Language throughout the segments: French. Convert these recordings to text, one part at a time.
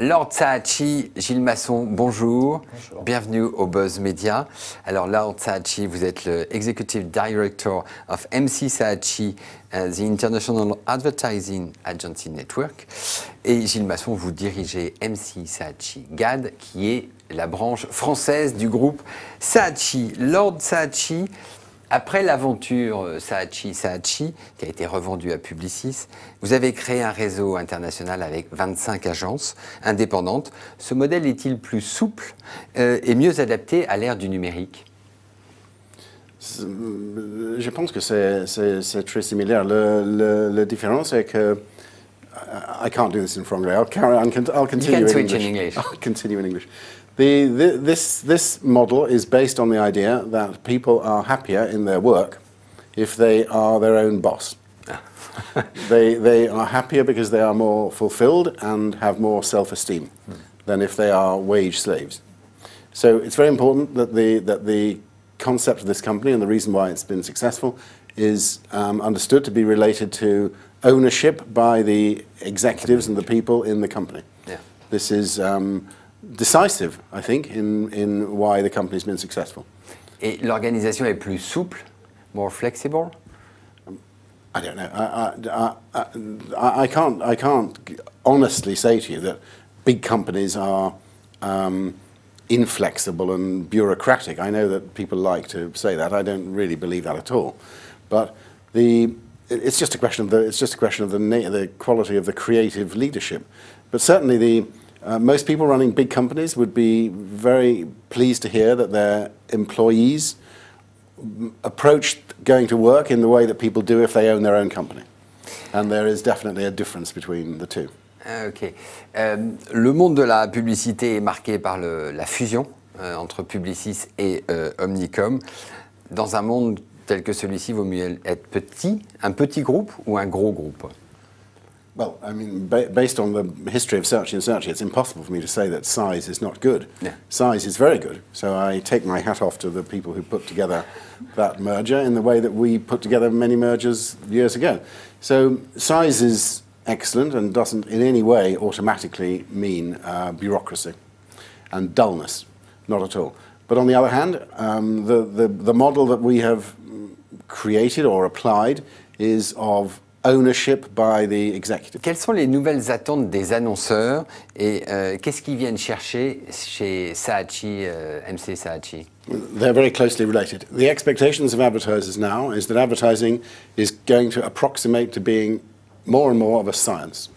Lord Saatchi, Gilles Masson, bonjour. Bonjour. Bienvenue au Buzz Média. Alors Lord Saatchi, vous êtes le Executive Director of M&C Saatchi, the International Advertising Agency Network. Et Gilles Masson, vous dirigez M&C Saatchi GAD, qui est la branche française du groupe Saatchi. Lord Saatchi, après l'aventure Saatchi, qui a été revendue à Publicis, vous avez créé un réseau international avec 25 agences indépendantes. Ce modèle est-il plus souple et mieux adapté à l'ère du numérique? Je pense que c'est très similaire. La différence est que I can't do this in Franglais. I'll continue in English. I'll continue in English. This model is based on the idea that people are happier in their work if they are their own boss. They are happier because they are more fulfilled and have more self-esteem than if they are wage slaves. So it's very important that the concept of this company and the reason why it's been successful is understood to be related to ownership by the executives and the people in the company. Yeah. This is decisive, I think, in why the company's been successful. Et l'organisation est plus souple, more flexible? I don't know. I can't honestly say to you that big companies are inflexible and bureaucratic. I know that people like to say that. I don't really believe that at all. But it's just a question of the quality of the creative leadership. But certainly most people running big companies would be very pleased to hear that their employees approach going to work in the way that people do if they own their own company. And there is definitely a difference between the two. Ok. Le monde de la publicité est marqué par la fusion entre Publicis et Omnicom. Dans un monde tel que celui-ci, vaut mieux être petit, un petit groupe ou un gros groupe? Well, I mean, based on the history of Saatchi & Saatchi, it's impossible for me to say that size is not good. Yeah. Size is very good. So I take my hat off to the people who put together that merger in the way that we put together many mergers years ago. So size is excellent and doesn't in any way automatically mean bureaucracy and dullness, not at all. But on the other hand, the model that we have created or applied is of ownership by the executive. Quelles sont les nouvelles attentes des annonceurs et qu'est-ce qu'ils viennent chercher chez Saatchi, M&C Saatchi? They're very closely related. The expectations of advertisers now is that advertising is going to approximate to being more and more of a science.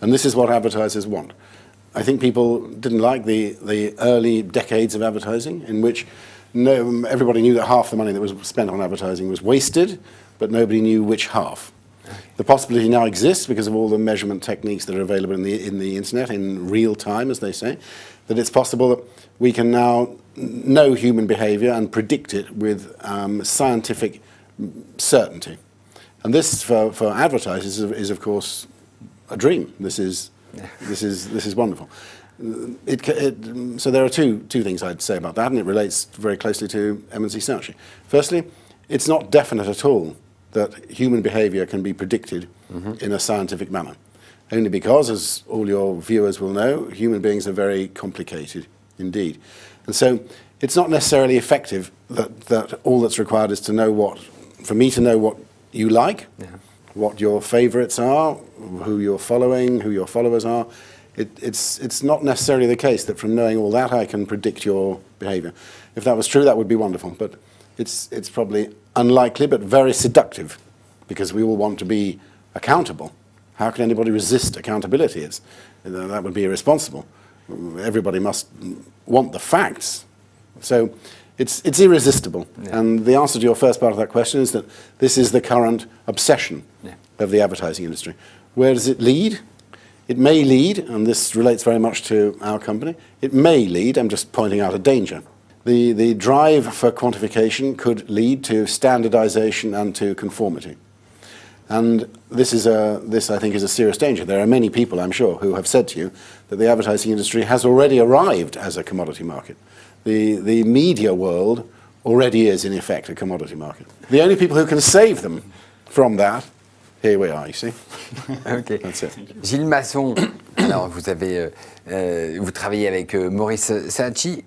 And this is what advertisers want. I think people didn't like the early decades of advertising in which everybody knew that half the money that was spent on advertising was wasted, but nobody knew which half. The possibility now exists because of all the measurement techniques that are available in the internet in real time, as they say, that it's possible that we can now know human behavior and predict it with scientific certainty. And this, for advertisers, is of course a dream. This is wonderful. So there are two things I'd say about that, and it relates very closely to M&C Saatchi. Firstly, it's not definite at all that human behavior can be predicted in a scientific manner. Only because, as all your viewers will know, human beings are very complicated indeed. And so it's not necessarily effective that all that's required is for me to know what you like, what your favorites are, who you're following, who your followers are. It's not necessarily the case that from knowing all that I can predict your behavior. If that was true, that would be wonderful. But it's probably unlikely, but very seductive, because we all want to be accountable. How can anybody resist accountability? That would be irresponsible. Everybody must want the facts. So it's irresistible. Yeah. And the answer to your first part of that question is that this is the current obsession of the advertising industry. Where does it lead? It may lead, and this relates very much to our company, it may lead, I'm just pointing out a danger. The drive for quantification could lead to standardization and to conformity. And this, I think, is a serious danger. There are many people, I'm sure, who have said to you that the advertising industry has already arrived as a commodity market. The media world already is, in effect, a commodity market. The only people who can save them from that, here we are, you see. Okay. That's it. Gilles Masson, Alors, vous travaillez avec Maurice Saatchi,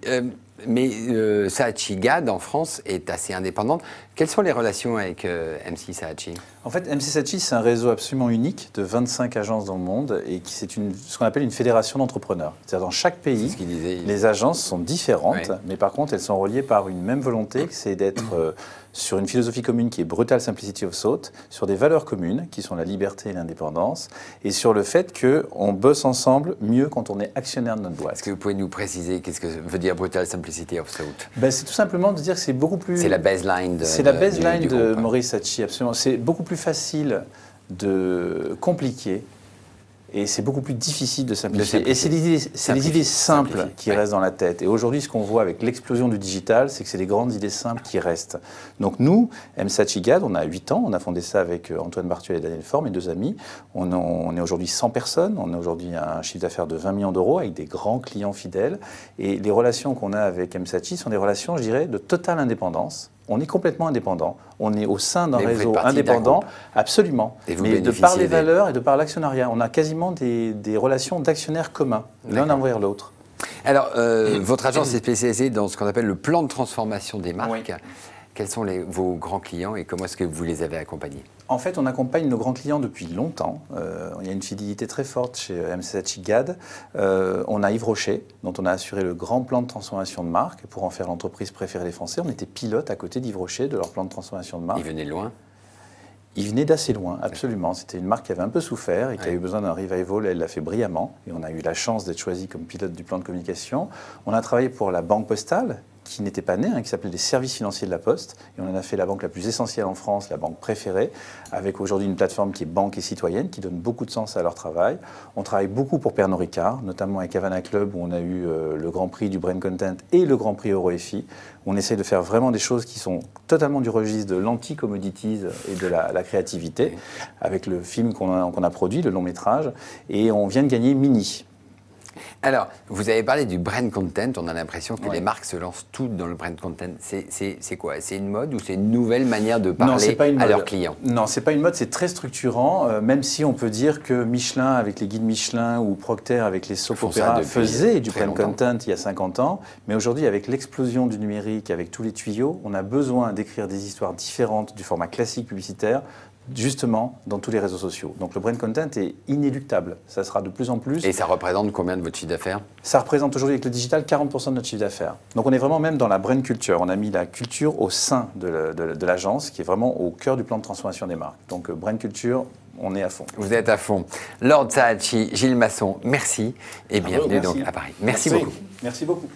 mais Saatchi GAD en France est assez indépendante. Quelles sont les relations avec M&C Saatchi? En fait, M&C Saatchi, c'est un réseau absolument unique de 25 agences dans le monde et c'est ce qu'on appelle une fédération d'entrepreneurs. C'est-à-dire dans chaque pays, les agences sont différentes, mais par contre, elles sont reliées par une même volonté, c'est d'être sur une philosophie commune qui est Brutal Simplicity of Thought, sur des valeurs communes qui sont la liberté et l'indépendance, et sur le fait qu'on bosse ensemble mieux quand on est actionnaire de notre boîte. Est-ce que vous pouvez nous préciser qu'est-ce que veut dire Brutal Simplicity of Thought? C'est tout simplement de dire que c'est beaucoup plus... C'est la baseline de Maurice Saatchi, absolument. C'est beaucoup plus facile de compliquer et c'est beaucoup plus difficile de simplifier. Et c'est les idées simples qui restent dans la tête. Et aujourd'hui, ce qu'on voit avec l'explosion du digital, c'est que c'est les grandes idées simples qui restent. Donc nous, M&C Saatchi GAD, on a 8 ans, on a fondé ça avec Antoine Barthuel et Daniel Fohr, mes 2 amis. On est aujourd'hui 100 personnes, on a aujourd'hui un chiffre d'affaires de 20 millions d'euros avec des grands clients fidèles. Et les relations qu'on a avec M&C Saatchi sont des relations, je dirais, de totale indépendance. On est complètement indépendant. On est au sein d'un réseau indépendant, absolument. Mais de par les valeurs et de par l'actionnariat, on a quasiment des relations d'actionnaires communs, l'un envers l'autre. Alors, votre agence est spécialisée dans ce qu'on appelle le plan de transformation des marques. Quels sont vos grands clients et comment est-ce que vous les avez accompagnés? En fait, on accompagne nos grands clients depuis longtemps. Il y a une fidélité très forte chez M&C Saatchi GAD. On a Yves Rocher, dont on a assuré le grand plan de transformation de marque pour en faire l'entreprise préférée des Français. On était pilote à côté d'Yves Rocher de leur plan de transformation de marque. Ils venaient de loin? Ils venaient d'assez loin, absolument. C'était une marque qui avait un peu souffert et qui a eu besoin d'un revival. Elle l'a fait brillamment. Et on a eu la chance d'être choisi comme pilote du plan de communication. On a travaillé pour la Banque Postale, qui n'était pas née, qui s'appelait les services financiers de la Poste. Et on en a fait la banque la plus essentielle en France, la banque préférée, avec aujourd'hui une plateforme qui est banque et citoyenne, qui donne beaucoup de sens à leur travail. On travaille beaucoup pour Pernod Ricard, notamment avec Havana Club, où on a eu le Grand Prix du Brand Content et le Grand Prix EuroFI. On essaie de faire vraiment des choses qui sont totalement du registre de l'anti-commodities et de la créativité, avec le film qu'on a produit, le long métrage. Et on vient de gagner Mini. Alors, vous avez parlé du brand content, on a l'impression que les marques se lancent toutes dans le brand content. C'est quoi? C'est une mode ou c'est une nouvelle manière de parler à leurs clients? Non, c'est pas une mode, c'est très structurant, même si on peut dire que Michelin avec les guides Michelin ou Procter avec les soap opéras faisaient du brand content il y a 50 ans, mais aujourd'hui avec l'explosion du numérique, avec tous les tuyaux, on a besoin d'écrire des histoires différentes du format classique publicitaire, justement dans tous les réseaux sociaux. Donc le brand content est inéluctable, ça sera de plus en plus. Et ça représente combien de votre chiffre d'affaires? Ça représente aujourd'hui avec le digital 40% de notre chiffre d'affaires. Donc on est vraiment même dans la brand culture, on a mis la culture au sein de l'agence qui est vraiment au cœur du plan de transformation des marques. Donc brand culture, on est à fond. Vous êtes à fond. Lord Saatchi, Gilles Masson, merci et bienvenue donc à Paris. Merci beaucoup. Merci beaucoup.